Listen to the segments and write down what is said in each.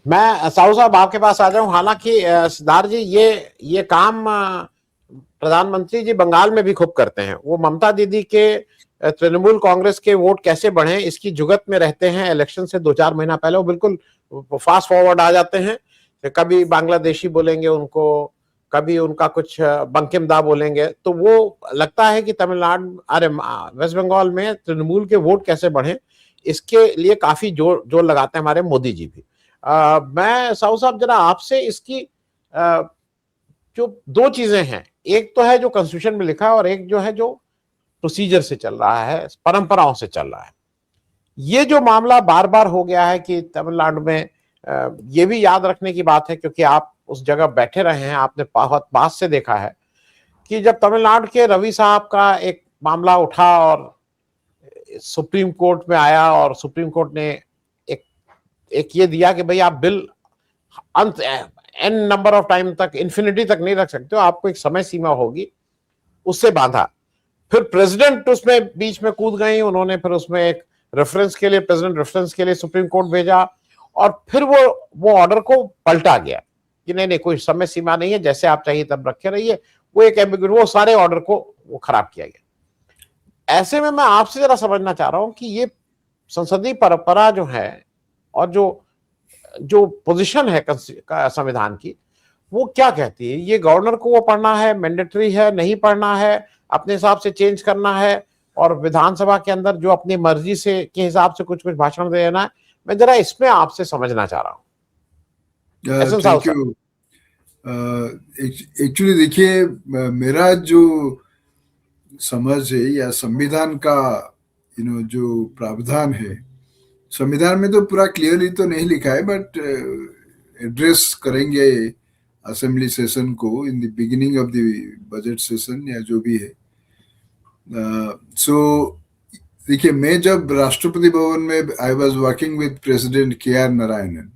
मैं साहू साहब आपके पास आ जाऊं। हालांकि सिद्धार्थ जी, ये काम प्रधानमंत्री जी बंगाल में भी खूब करते हैं। वो ममता दीदी के तृणमूल कांग्रेस के वोट कैसे बढ़े इसकी जुगत में रहते हैं। इलेक्शन से 2-4 महीना पहले वो बिल्कुल फास्ट फॉरवर्ड आ जाते हैं। कभी बांग्लादेशी बोलेंगे उनको, कभी उनका कुछ बंकिम दा बोलेंगे, तो वो लगता है कि तमिलनाडु, अरे वेस्ट बंगाल में तृणमूल के वोट कैसे बढ़े इसके लिए काफी जोर जोर लगाते हैं हमारे मोदी जी भी। मैं साहू साहब जरा आपसे इसकी जो दो चीजें हैं, एक तो है जो कॉन्स्टिट्यूशन में लिखा है और एक जो है जो प्रोसीजर से चल रहा है, परंपराओं से चल रहा है। ये जो मामला बार बार हो गया है कि तमिलनाडु में, ये भी याद रखने की बात है क्योंकि आप उस जगह बैठे रहे हैं, आपने बहुत पास से देखा है कि जब तमिलनाडु के रवि साहब का एक मामला उठा और सुप्रीम कोर्ट में आया और सुप्रीम कोर्ट ने एक एक ये दिया कि भाई आप बिल अंत एन नंबर ऑफ टाइम तक, इन्फिनिटी तक नहीं रख सकते हो, आपको एक समय सीमा होगी, उससे बांधा। फिर प्रेसिडेंट उसमें बीच में कूद गई, उन्होंने फिर उसमें एक रेफरेंस के लिए, प्रेसिडेंट रेफरेंस के लिए सुप्रीम कोर्ट भेजा और फिर वो ऑर्डर को पलटा गया कि नहीं नहीं, कोई समय सीमा नहीं है, जैसे आप चाहिए तब रखे रहिए। वो एक एम्बिग्यूटी, वो सारे ऑर्डर को वो खराब किया गया। ऐसे में मैं आपसे जरा समझना चाह रहा हूं कि ये संसदीय परंपरा जो है और जो जो पोजीशन है संविधान की, वो क्या कहती है? ये गवर्नर को वो पढ़ना है, मैंडेटरी है, नहीं पढ़ना है, अपने हिसाब से चेंज करना है, और विधानसभा के अंदर जो अपनी मर्जी से के हिसाब से कुछ कुछ भाषण दे देना है? मैं जरा इसमें आपसे समझना चाह रहा हूँ, S N Sahu thank sir. You. Actually देखिए, मेरा जो समझ है या संविधान का जो प्रावधान है, संविधान में तो पूरा क्लियरली तो नहीं लिखा है, बट एड्रेस करेंगे असेंबली सेशन को in the beginning of the budget session या जो भी है। सो देखिए, मैं जब राष्ट्रपति भवन में I was working with president के आर नारायणन,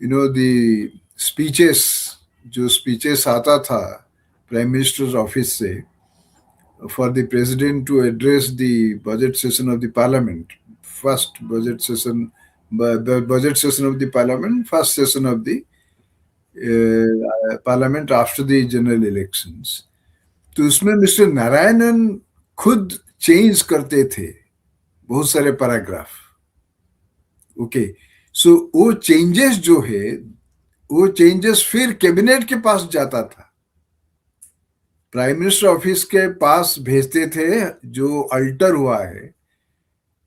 द स्पीचेस, जो स्पीचेस आता था प्राइम मिनिस्टर ऑफिस से for the president to address the budget session of the parliament, first budget session, the budget session of the parliament, first session of the parliament after the general elections. तो उसमें mister Narayanan खुद change करते थे बहुत सारे paragraph. Okay, सो वो changes जो है, वो चेंजेस फिर कैबिनेट के पास जाता था, प्राइम मिनिस्टर ऑफिस के पास भेजते थे जो अल्टर हुआ है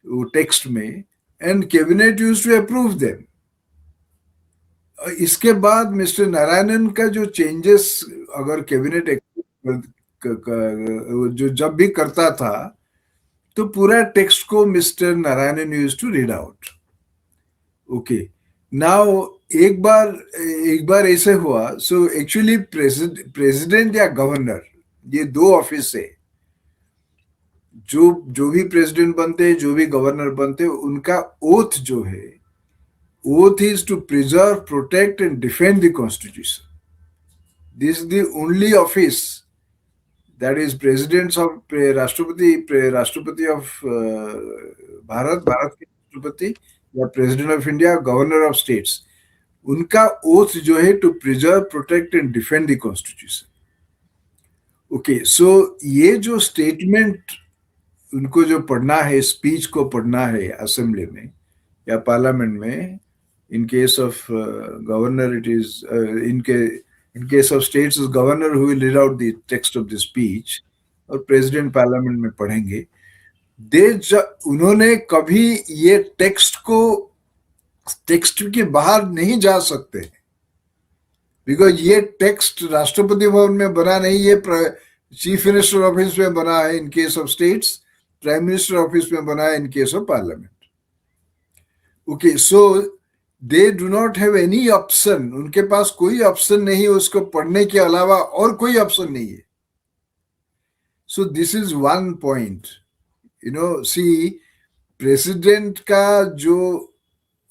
वो टेक्स्ट में, and cabinet used to approve them. इसके बाद मिस्टर नारायणन का जो चेंजेस अगर कैबिनेट जो जब भी करता था तो पूरा टेक्स्ट को mister Narayanan used to read out. Okay, now एक बार ऐसे हुआ। सो एक्चुअली प्रेसिडेंट या गवर्नर, ये दो ऑफिस है, जो भी प्रेसिडेंट बनते हैं, जो भी गवर्नर बनते हैं, उनका ओथ जो है, oath is to preserve, protect and defend the constitution. This is the only office that is presidents of राष्ट्रपति of भारत के राष्ट्रपति या president of India, governor of states, उनका ओथ जो है to preserve, protect and defend the constitution. Okay, so ये जो statement उनको जो पढ़ना है, स्पीच को पढ़ना है असेंबली में या पार्लियामेंट में, in case of governor it is in case of states is governor who will read out the text of the speech, और प्रेसिडेंट पार्लियामेंट में पढ़ेंगे। उन्होंने कभी ये टेक्स्ट के बाहर नहीं जा सकते, बिकॉज ये टेक्स्ट राष्ट्रपति भवन में बना नहीं, ये चीफ मिनिस्टर ऑफिस में बना है in case of states, prime minister office में बना है in case of parliament. Okay, so they do not have any option, उनके पास कोई ऑप्शन नहीं है उसको पढ़ने के अलावा, और कोई ऑप्शन नहीं है। So this is one point, see president का जो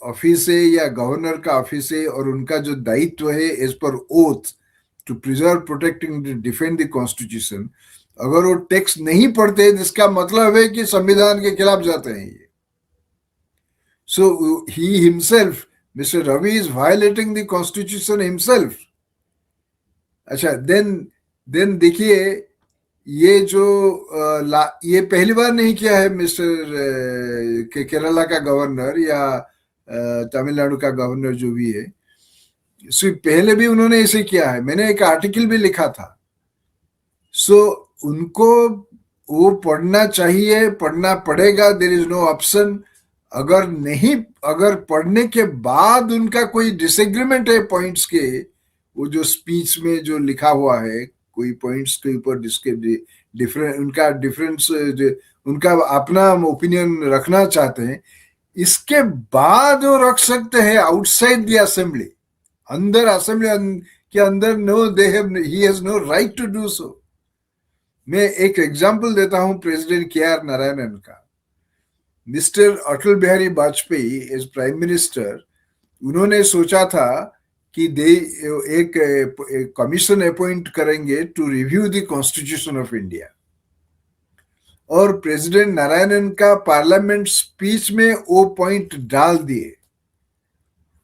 ऑफिस है या गवर्नर का ऑफिस है, और उनका जो दायित्व है as per oath to preserve, protecting, defend the constitution, अगर वो टेक्स्ट नहीं पढ़ते जिसका मतलब है कि संविधान के खिलाफ जाते हैं ये। So he himself, Mr. Ravi is violating the constitution himself. अच्छा, देन देखिए, ये जो ये पहली बार नहीं किया है मिस्टर केरला का गवर्नर या तमिलनाडु का गवर्नर जो भी है, सो पहले भी उन्होंने ऐसे किया है। मैंने एक आर्टिकल भी लिखा था। सो उनको वो पढ़ना चाहिए, पढ़ना पड़ेगा, देयर इज नो ऑप्शन। अगर पढ़ने के बाद उनका कोई डिसएग्रीमेंट है पॉइंट्स के, वो जो स्पीच में जो लिखा हुआ है, कोई पॉइंट्स के ऊपर डिफरेंस, उनका अपना ओपिनियन रखना चाहते हैं, इसके बाद वो रख सकते हैं आउटसाइड द असेंबली। अंदर असेंबली के अंदर ही has no right to do so. मैं एक एग्जांपल देता हूं प्रेसिडेंट के.आर. नारायणन का। Mister Atal Bihari Vajpayee as prime minister, उन्होंने सोचा था कि एक कमीशन अपॉइंट करेंगे to review the constitution of India, और प्रेसिडेंट नारायणन का पार्लियामेंट स्पीच में वो पॉइंट डाल दिए।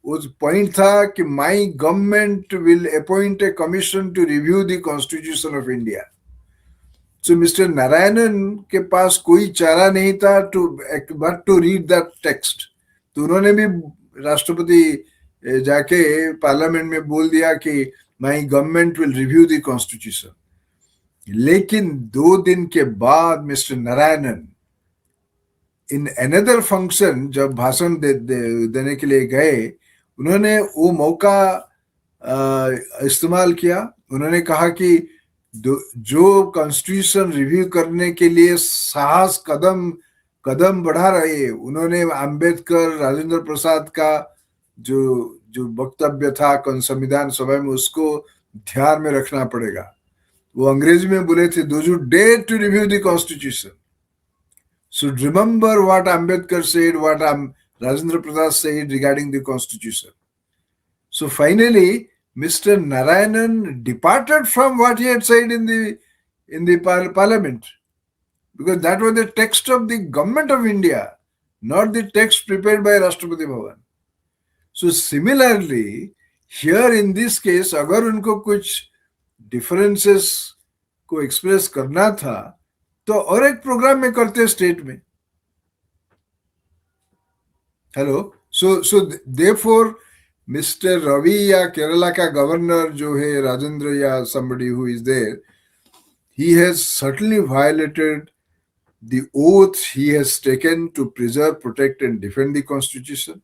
वो पॉइंट था कि my government will appoint a commission to review the constitution of India. So mister Narayanan के पास कोई चारा नहीं था but to read that text. तो उन्होंने भी राष्ट्रपति जाके पार्लियामेंट में बोल दिया कि my government will review the constitution. लेकिन 2 दिन के बाद mister Narayanan in another function, जब भाषण देने के लिए गए, उन्होंने वो मौका इस्तेमाल किया। उन्होंने कहा कि जो कॉन्स्टिट्यूशन रिव्यू करने के लिए साहस कदम बढ़ा रहे, उन्होंने अंबेडकर, राजेंद्र प्रसाद का जो वक्तव्य था संविधान सभा में, उसको ध्यान में रखना पड़ेगा। वो अंग्रेजी में बोले थे, those who dare to review the constitution should remember what Ambedkar said, what Rajendra Prasad said regarding the constitution. So finally, Mr. Narayanan departed from what he had said in the parliament, because that was the text of the government of India, not the text prepared by Rashtrapati Bhavan. So similarly, here in this case, अगर उनको कुछ differences को express करना था, तो और एक programme में करते स्टेट में। Hello, so therefore mister Ravi या केरला का गवर्नर जो है, राजेंद्र या somebody who is there, he has certainly violated the oath he has taken to preserve, protect and defend the constitution,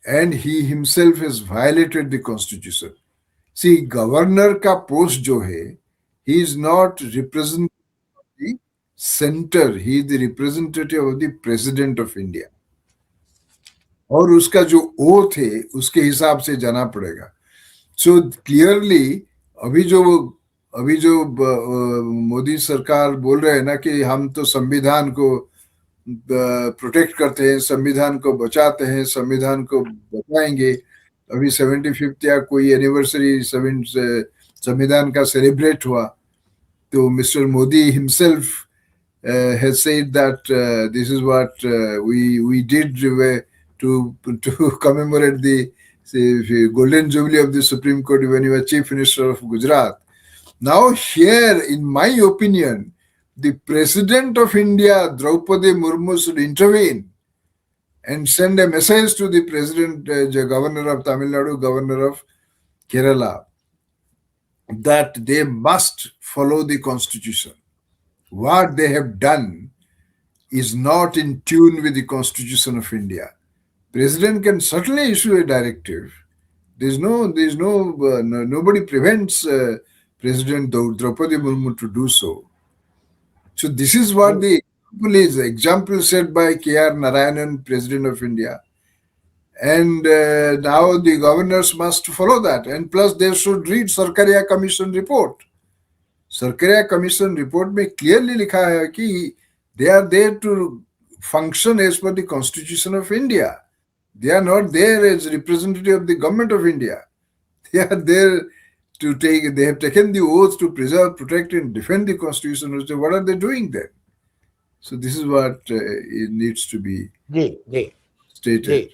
and he himself has violated the constitution. See, governor का post जो है, he is not representing the center, he is the representative of the president of India, और उसका जो oath है उसके हिसाब से जाना पड़ेगा। सो क्लियरली अभी जो मोदी सरकार बोल रहे हैं ना कि हम तो संविधान को प्रोटेक्ट करते हैं, संविधान को बचाते हैं, संविधान को बचाएंगे। अभी 75th या कोई एनिवर्सरी संविधान का सेलिब्रेट हुआ, तो mister Modi himself has said that this is what we did to commemorate the golden jubilee of the Supreme Court when he was Chief Minister of Gujarat. Now here, in my opinion, the President of India, Draupadi Murmu, should intervene and send a message to the President, Governor of Tamil Nadu, Governor of Kerala, that they must follow the Constitution. What they have done is not in tune with the Constitution of India. President can certainly issue a directive. Nobody prevents President Draupadi Murmu to do so. So this is what the example set by K.R. Narayanan, President of India. And now the governors must follow that. And plus they should read Sarkaria Commission report. Sarkaria Commission report में clearly लिखा है कि they are there to function as per the Constitution of India. They are not there as representative of the government of India. They are there they have taken the oath to preserve, protect and defend the Constitution. So what are they doing there? So this is what it needs to be ji stated.